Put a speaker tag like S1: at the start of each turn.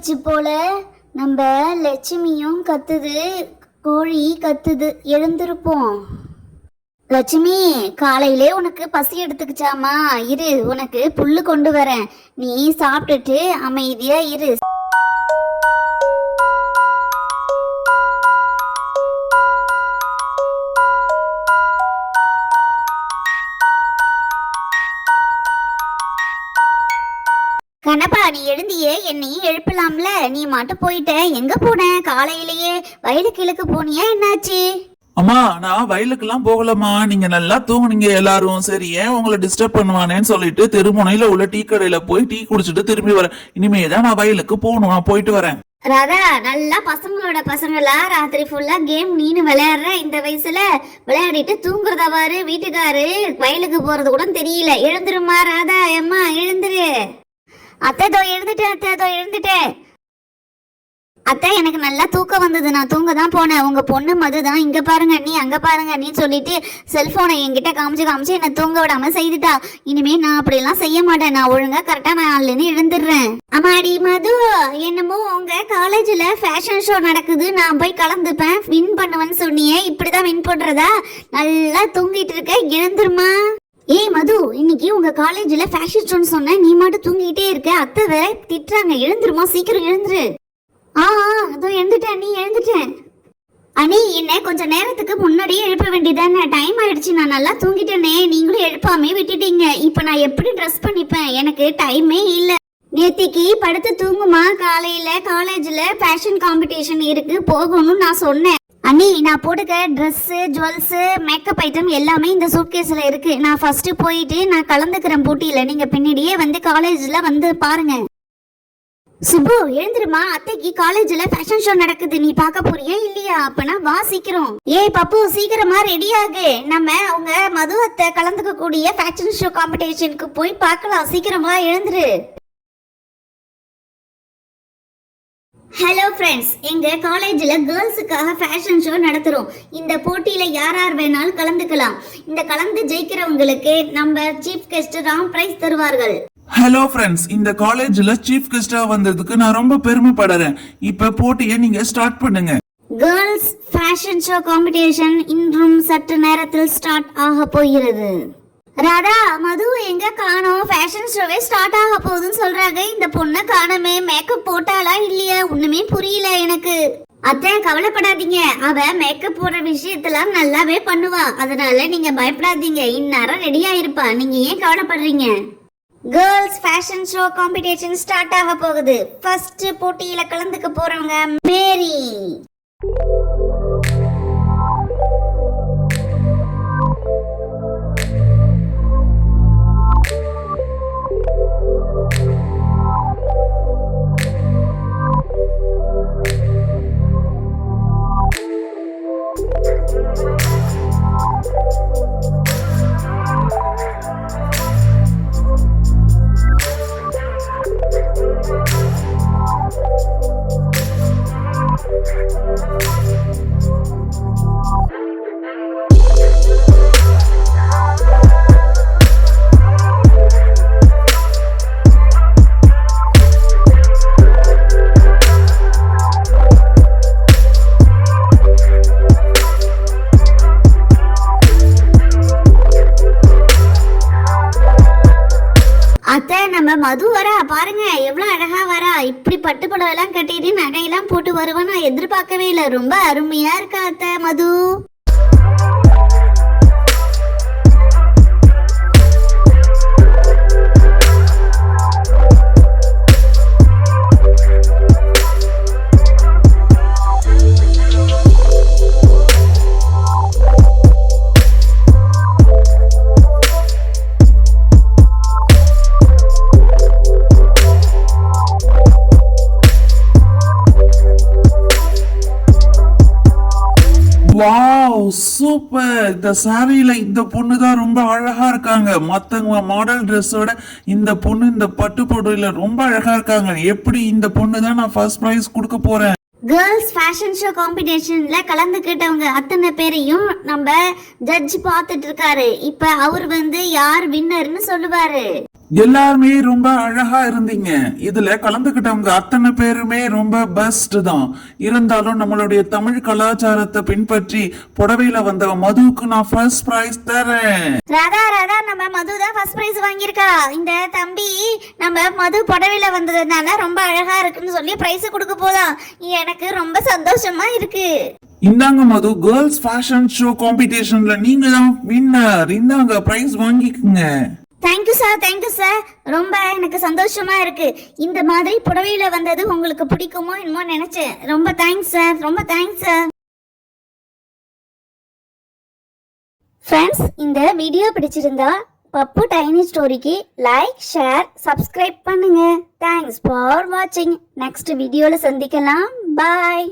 S1: விடிஞ்சிருச்சு போல. நம்ம லட்சுமியும் கத்துது, கோழி கத்துது. எழுந்திருப்போம். லட்சுமி, காலையிலே உனக்கு பசி எடுத்துக்கிச்சாமா? இரு, உனக்கு புல்லு கொண்டு வரேன். நீ சாப்பிட்டுட்டு அமைதியா இரு. கண்ணப்பா, நீ எழுந்தியே, என்னையும் எழுப்பலாம்ல? நீ மட்டும் போயிட்ட, எங்க போன? காலையிலேயே வயலுக்கு இழுக்கு போனியா? என்னாச்சு?
S2: அம்மா, நான் வயலுக்கெல்லாம் போகலம்மா. நீங்க நல்லா தூங்குனீங்க எல்லாரும். சரி, ஏன் உங்களை டிஸ்டர்ப் பண்ணுவானேன்னு சொல்லிட்டு தெருமுனையில உள்ள டீ கடையில போய் டீ குடிச்சிட்டு திரும்பி வரேன். இனிமேதான் நான் வயலுக்கு போகணும். நான் போயிட்டு வரேன்.
S1: ராதா, நல்லா பசங்களோட பசங்களா ராத்திரி ஃபுல்லா கேம் நீனு விளையாடுற. இந்த வயசுல விளையாடிட்டு தூங்குறதா பாரு. வீட்டுக்காரு வயலுக்கு போறது கூட தெரியல. எழுந்துருமா ராதா? அம்மா எழுந்துரு. அத்தை, தோ எழுந்துட்டேன். அத்தை, தோ எழுந்துட்டேன். அத்தை, எனக்கு நல்லா தூக்கம் வந்தது. நான் தூங்க தான் போனேன். உங்க பொண்ணு மது தான் இங்க பாருங்க, நீ அங்க பாருங்க நீ சொல்லிட்டு செல்போனை என்கிட்ட காமிச்சு என்னை தூங்க விடாம செய்துட்டா. இனிமே நான் அப்படியெல்லாம் செய்ய மாட்டேன். நான் ஒழுங்கா கரெக்டா நாள்ல இருந்து எழுந்துடுறேன். அம்மாடி மது, என்னமோ உங்க காலேஜ்ல ஃபேஷன் ஷோ நடக்குது, நான் போய் கலந்துப்பேன், வின் பண்ணுவேன்னு சொன்னியே. இப்படிதான் வின் பண்றதா? நல்லா தூங்கிட்டு இருக்க, எழுந்துருமா. ஏய் மது, இன்னைக்கு உங்க காலேஜ்ல ஃபேஷன் ஷோன்னு சொன்ன, நீ மட்டும் தூங்கிட்டே இருக்க. அத்தை வேற திட்டுறாங்க. எழுந்துருமா, சீக்கிரம் எழுந்துரு. அதோ எழுந்துட்டேன். நீ எழுந்துட்டேன். அனி, என்ன கொஞ்சம் நேரத்துக்கு முன்னாடியே எழுப்ப வேண்டியதானே? டைம் ஆயிடுச்சு. நான் நல்லா தூங்கிட்டேனே, நீங்களும் எழுப்பாமே விட்டுட்டீங்க. இப்ப நான் எப்படி ட்ரெஸ் பண்ணிப்பேன்? எனக்கு டைமே இல்ல. நேத்திக்கு படுத்து தூங்குமா. காலையில காலேஜ்ல ஃபேஷன் காம்படிஷன் இருக்கு, போகணும்னு நான் சொன்னேன். அண்ணி, நான் போட்டுக்க ட்ரெஸ், ஜுவல்ஸ், மேக்கப் ஐட்டம் எல்லாமே இந்த சூட்கேஸ்ல இருக்கு. நான் ஃபர்ஸ்ட் போயிட்டு நான் கலந்துக்கிறேன் போட்டியில. நீங்க பின்னாடியே வந்து காலேஜ்ல வந்து பாருங்க. சுப்பு, எழுந்துருமா. அத்தைக்கு காலேஜ்ல ஃபேஷன் ஷோ நடக்குது, நீ பார்க்க போறியா இல்லையா? அப்பனா வா சீக்கிரம். ஏய் பப்பு, சீக்கிரமா ரெடி ஆகு. நம்ம அவங்க மது அத்தை கலந்துக்க கூடிய ஃபேஷன் ஷோ காம்படிஷனுக்கு போய் பார்க்கலாம். சீக்கிரமா எழுந்துரு. ஹலோ ஃப்ரெண்ட்ஸ், எங்க காலேஜ்ல கேர்ள்ஸுக்காக ஃபேஷன் ஷோ நடத்துறோம். இந்த போட்டியில யார் யார் வேணாலும் கலந்துக்கலாம். இந்த கலந்து ஜெயிக்கிறவங்களுக்கு நம்ம சீஃப் கெஸ்ட் ராம் பிரைஸ் தருவார்கள்.
S2: ஹலோ ஃப்ரெண்ட்ஸ், இந்த காலேஜ்ல சீஃப் கெஸ்டா வந்ததுக்கு நான் ரொம்ப பெருமைப்படுறேன். இப்ப போட்டியை நீங்க ஸ்டார்ட் பண்ணுங்க.
S1: கேர்ள்ஸ் ஃபேஷன் ஷோ காம்படிஷன் இன்றும் சற்று நேரத்தில் ஸ்டார்ட் ஆக போகிறது. ராதா, மது எங்க காணோம்? ஃபேஷன் ஷோவே ஸ்டார்ட் ஆக போகுதுன்னு சொல்றாங்க. இந்த பொண்ணை காணமே. மேக்கப் போட்டாளா இல்லையா? ஒண்ணுமே புரியல எனக்கு. அத்தை, கவலைப்படாதீங்க. அவ மேக்கப் போடுற விஷயத்தெல்லாம் நல்லாவே பண்ணுவா. அதனால நீங்க பயப்படாதீங்க. இந்நேரம் ரெடியா இருப்பா. நீங்க ஏன் கவலைப்படுறீங்க? Girls fashion show competition start ஆக போகுது. ஃபர்ஸ்ட் போட்டியில கலந்துக்க போறவங்க மேரி. அத்தை, நம்ம மது வரா பாருங்க, எவ்வளவு அழகா வரா. இப்படி பட்டு புடவை எல்லாம் கட்டிட்டு நகையெல்லாம் போட்டு வருவா நான் எதிர்பார்க்கவே இல்லை. ரொம்ப அருமையா இருக்கா அத்தை மது.
S2: Wow, super. இந்த சாரியில இந்த பொண்ணு தான் ரொம்ப அழகா இருக்காங்க. மத்தவங்க மாடல் ட்ரெஸ்ஸோட இந்த பொண்ணு இந்த பட்டு புடவையில ரொம்ப அழகா இருக்காங்க. எப்படி இந்த பொண்ணு தான் நான் ஃபர்ஸ்ட் பிரைஸ் கொடுக்க போறேன்.
S1: கேர்ள்ஸ் ஃபேஷன் ஷோ காம்படிஷன்ல கலந்துக்கிட்டவங்க அத்தனை பேரையும் நம்ம ஜட்ஜ் பார்த்துட்டு இருக்காரு. இப்ப அவர் வந்து யார் வின்னர்னு சொல்லுவாரு.
S2: எல்லாருமே ரொம்ப அழகா இருந்தீங்க. இதுல கலந்துகிட்டவங்க அத்தனை பேருமே ரொம்ப பெஸ்ட் தான். இருந்தாலும் நம்மளுடைய தமிழ் கலாச்சாரத்தை பின்பற்றி புடவையில வந்த மதுவுக்கு நான் ஃபர்ஸ்ட் பிரைஸ் தரேன்.
S1: ராதா ராதா, நம்ம மது தான் ஃபர்ஸ்ட் பிரைஸ் வாங்கியிருக்கா. இந்த தம்பி நம்ம மது புடவையில வந்ததுனால ரொம்ப அழகா இருக்குன்னு சொல்லி பிரைஸ் கொடுக்க போதான். எனக்கு ரொம்ப சந்தோஷமா இருக்கு.
S2: இந்தாங்க மது, கேர்ள்ஸ் ஃபேஷன் ஷோ காம்படிஷன்ல நீங்க தான் வின்னர். இந்தாங்க பிரைஸ் வாங்கிக்கோங்க.
S1: Thank you sir. ரொம்ப எனக்கு சந்தோஷமா இருக்கு. இந்த மாதிரி புடவையில வந்தது உங்களுக்கு பிடிக்குமோ என்னமோ நினைச்சேன். ரொம்ப தேங்க்ஸ் சார். ஃப்ரெண்ட்ஸ், இந்த வீடியோ பிடிச்சிருந்தா பப்பு டைனி ஸ்டோரிக்கு லைக், ஷேர், சப்ஸ்கிரைப் பண்ணுங்க. தேங்க்ஸ் ஃபார் வாட்சிங். நெக்ஸ்ட் வீடியோல சந்திக்கலாம். பாய்.